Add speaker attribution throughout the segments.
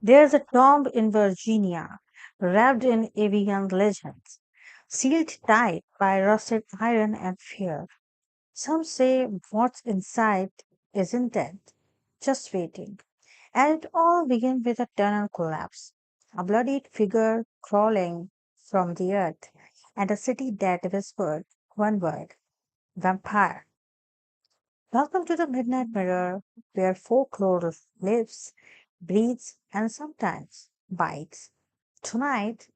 Speaker 1: There's a tomb in Virginia, wrapped in avian legends, sealed tight by rusted iron and fear. Some say what's inside isn't dead, just waiting. And it all began with a tunnel collapse, a bloodied figure crawling from the earth, and a city that whispered one word: vampire. Welcome to the Midnight Mirror, where folklore lives, breathes, and sometimes bites. Tonight,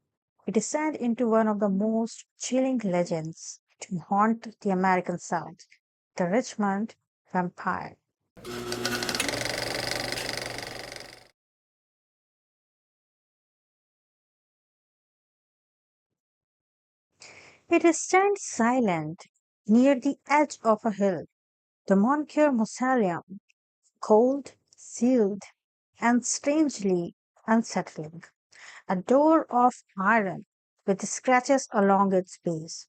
Speaker 1: we descend into one of the most chilling legends to haunt the American South: the Richmond Vampire. It stands silent near the edge of a hill, the Moncure Mausoleum, cold, sealed, and strangely unsettling. A door of iron with scratches along its base,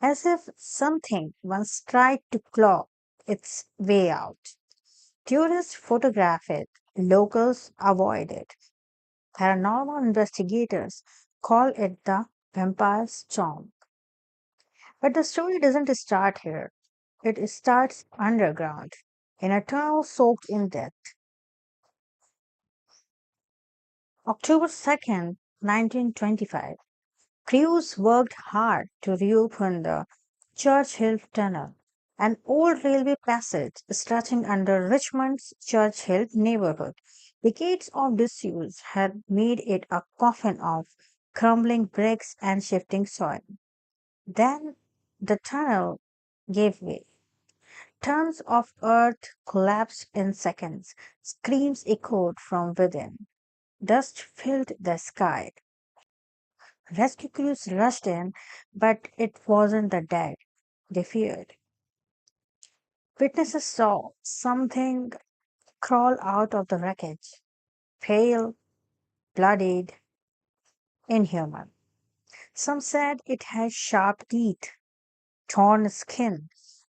Speaker 1: as if something once tried to claw its way out. Tourists photograph it, locals avoid it. Paranormal investigators call it the vampire's tomb. But the story doesn't start here. It starts underground, in a tunnel soaked in death. October 2nd, 1925. Crews worked hard to reopen the Churchill Tunnel, an old railway passage stretching under Richmond's Churchill neighborhood. Decades of disuse had made it a coffin of crumbling bricks and shifting soil. Then the tunnel gave way. Tons of earth collapsed in seconds. Screams echoed from within. Dust filled the sky. Rescue crews rushed in, but it wasn't the dead they feared. Witnesses saw something crawl out of the wreckage, pale, bloodied, inhuman. Some said it had sharp teeth, torn skin,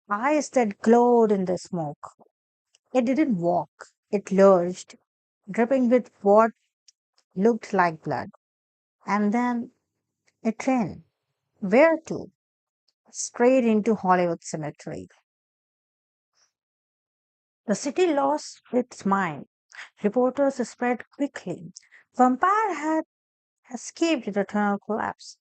Speaker 1: eyes that glowed in the smoke. It didn't walk, it lurched, dripping with what looked like blood. And then it ran. Where to? Straight into Hollywood Cemetery. The city lost its mind. Reporters spread quickly. Vampire had escaped the tunnel collapse.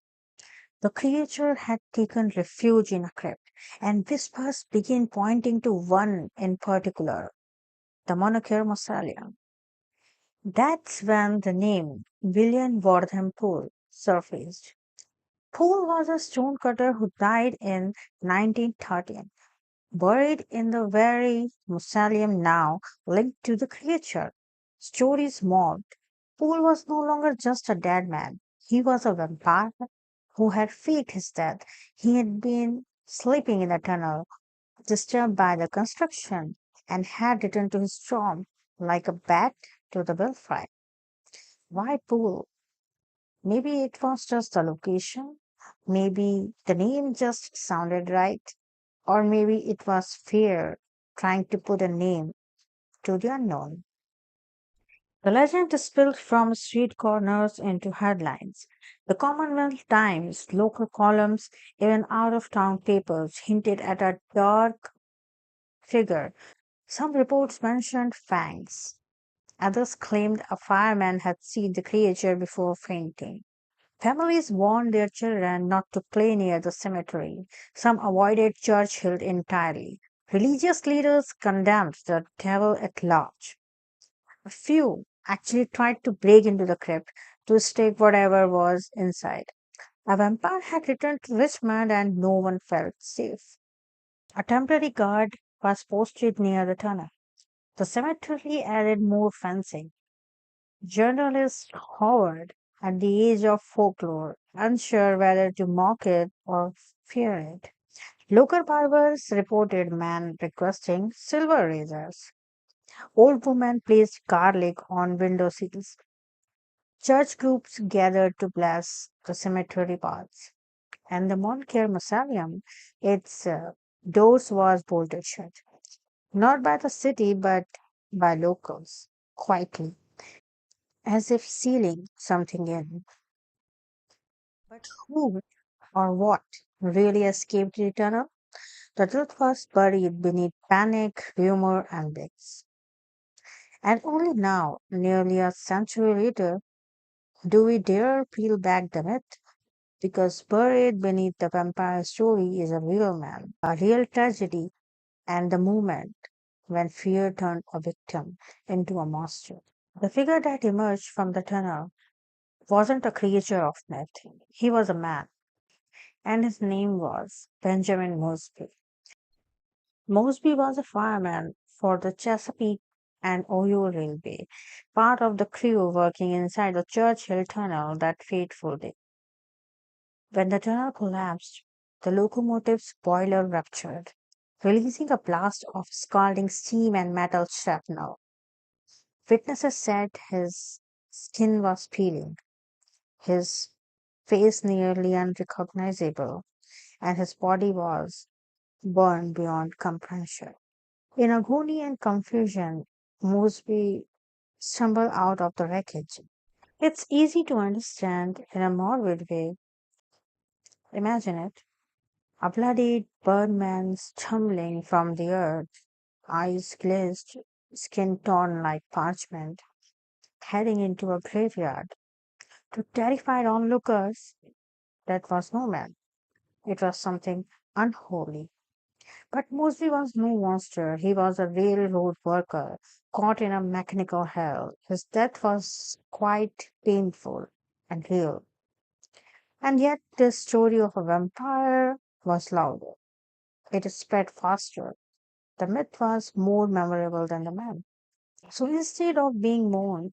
Speaker 1: The creature had taken refuge in a crypt, and whispers began pointing to one in particular, the Monarchy Mausoleum. That's when the name William Wortham Poole surfaced. Poole was a stonecutter who died in 1913, buried in the very mausoleum now linked to the creature. Stories mobbed. Poole was no longer just a dead man. He was a vampire who had faked his death. He had been sleeping in the tunnel, disturbed by the construction, and had returned to his tomb like a bat to the belfry. Why Poole? Maybe it was just the location. Maybe the name just sounded right. Or maybe it was fear trying to put a name to the unknown. The legend spilled from street corners into headlines. The Commonwealth Times, local columns, even out of town papers hinted at a dark figure. Some reports mentioned fangs. Others claimed a fireman had seen the creature before fainting. Families warned their children not to play near the cemetery. Some avoided Churchill entirely. Religious leaders condemned the devil at large. A few actually tried to break into the crypt to stake whatever was inside. A vampire had returned to Richmond and no one felt safe. A temporary guard was posted near the tunnel. The cemetery added more fencing. Journalists hovered at the edge of folklore, unsure whether to mock it or fear it. Local barbers reported men requesting silver razors. Old women placed garlic on window sills. Church groups gathered to bless the cemetery paths. And the Moncure Mausoleum, its doors was bolted shut. Not by the city, but by locals, quietly. as if sealing something in. But who or what really escaped the tunnel? The truth was buried beneath panic, rumor, and myths. And only now, nearly a century later, do we dare peel back the myth? Because buried beneath the vampire story is a real man, a real tragedy, and the moment when fear turned a victim into a monster. The figure that emerged from the tunnel wasn't a creature of myth. He was a man, and his name was Benjamin Mosby. Mosby was a fireman for the Chesapeake and Ohio Railway, part of the crew working inside the Churchill Tunnel that fateful day. When the tunnel collapsed, the locomotive's boiler ruptured, releasing a blast of scalding steam and metal shrapnel. Witnesses said his skin was peeling, his face nearly unrecognizable, and his body was burned beyond comprehension. In agony and confusion, Mosby stumbled out of the wreckage. It's easy to understand in a morbid way. Imagine it. A bloodied, burned man stumbling from the earth, eyes glazed, skin torn like parchment, heading into a graveyard. To terrified onlookers, that was no man. It was something unholy. But Mosby was no monster. He was a railroad worker caught in a mechanical hell. His death was quite painful and real. And yet, the story of a vampire was louder. It spread faster. The myth was more memorable than the man. So instead of being mourned,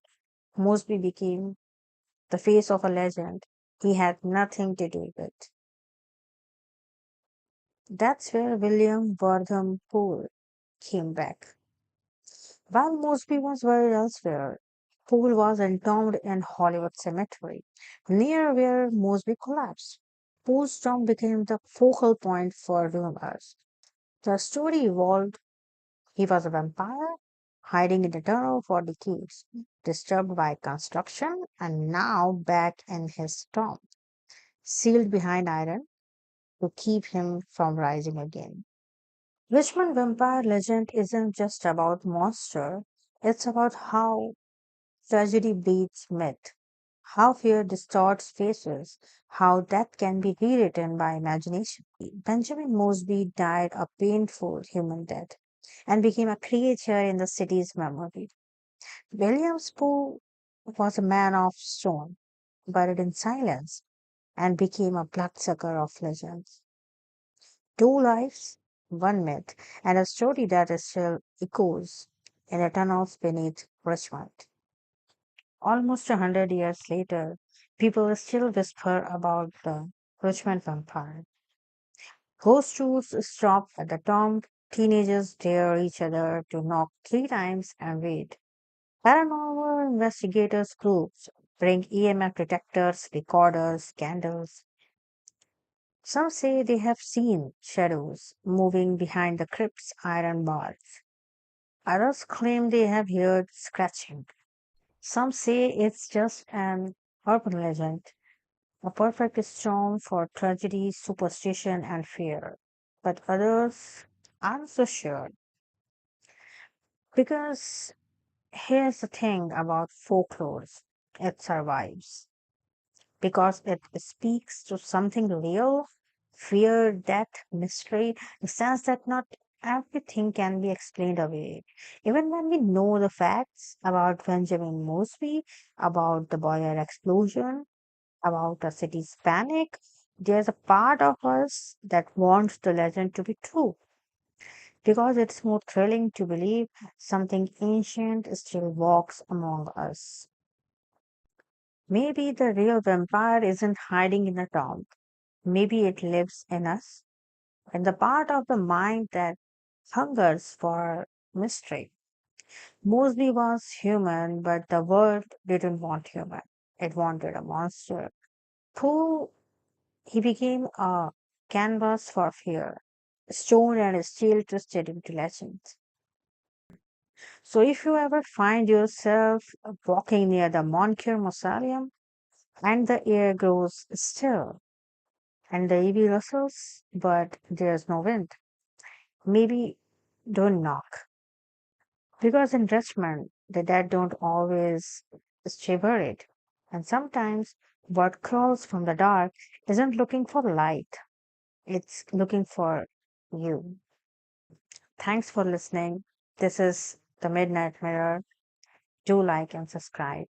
Speaker 1: Mosby became the face of a legend he had nothing to do with. That's where William Wortham Poole came back. While Mosby was buried elsewhere, Poole was entombed in Hollywood Cemetery, near where Mosby collapsed. Poole's tomb became the focal point for rumors. The story evolved. He was a vampire, hiding in the tunnel for decades, disturbed by construction, and now back in his tomb, sealed behind iron to keep him from rising again. Richmond Vampire legend isn't just about monster, it's about how tragedy beats myth, how fear distorts faces, how death can be rewritten by imagination. Benjamin Mosby died a painful human death and became a creature in the city's memory. William Poe was a man of stone, buried in silence, and became a bloodsucker of legends. Two lives, one myth, and a story that still echoes in the tunnels beneath Richmond. Almost 100 years later, people still whisper about the Richmond Vampire. Ghost tours stop at the tomb, teenagers dare each other to knock 3 times and wait. Paranormal investigators groups bring EMF detectors, recorders, candles. Some say they have seen shadows moving behind the crypt's iron bars. Others claim they have heard scratching. Some say it's just an urban legend, a perfect storm for tragedy, superstition, and fear. But others aren't so sure because here's the thing about folklore, it survives because it speaks to something real, fear, death, mystery, the sense that not everything can be explained away. Even when we know the facts about Benjamin Mosby, about the boiler explosion, about the city's panic, there's a part of us that wants the legend to be true because it's more thrilling to believe something ancient still walks among us. Maybe the real vampire isn't hiding in a tomb. Maybe it lives in us, in the part of the mind that hungers for mystery. Mosby was human, but the world didn't want human. It wanted a monster. Who he became a canvas for fear, stone and steel twisted into legends. So if you ever find yourself walking near the Moncure Mausoleum and the air grows still and the ivy rustles, but there's no wind, maybe don't knock. Because in Richmond, the dead don't always stay buried. And sometimes what crawls from the dark isn't looking for light, it's looking for you. Thanks for listening. This is the Midnight Mirror. Do like and subscribe.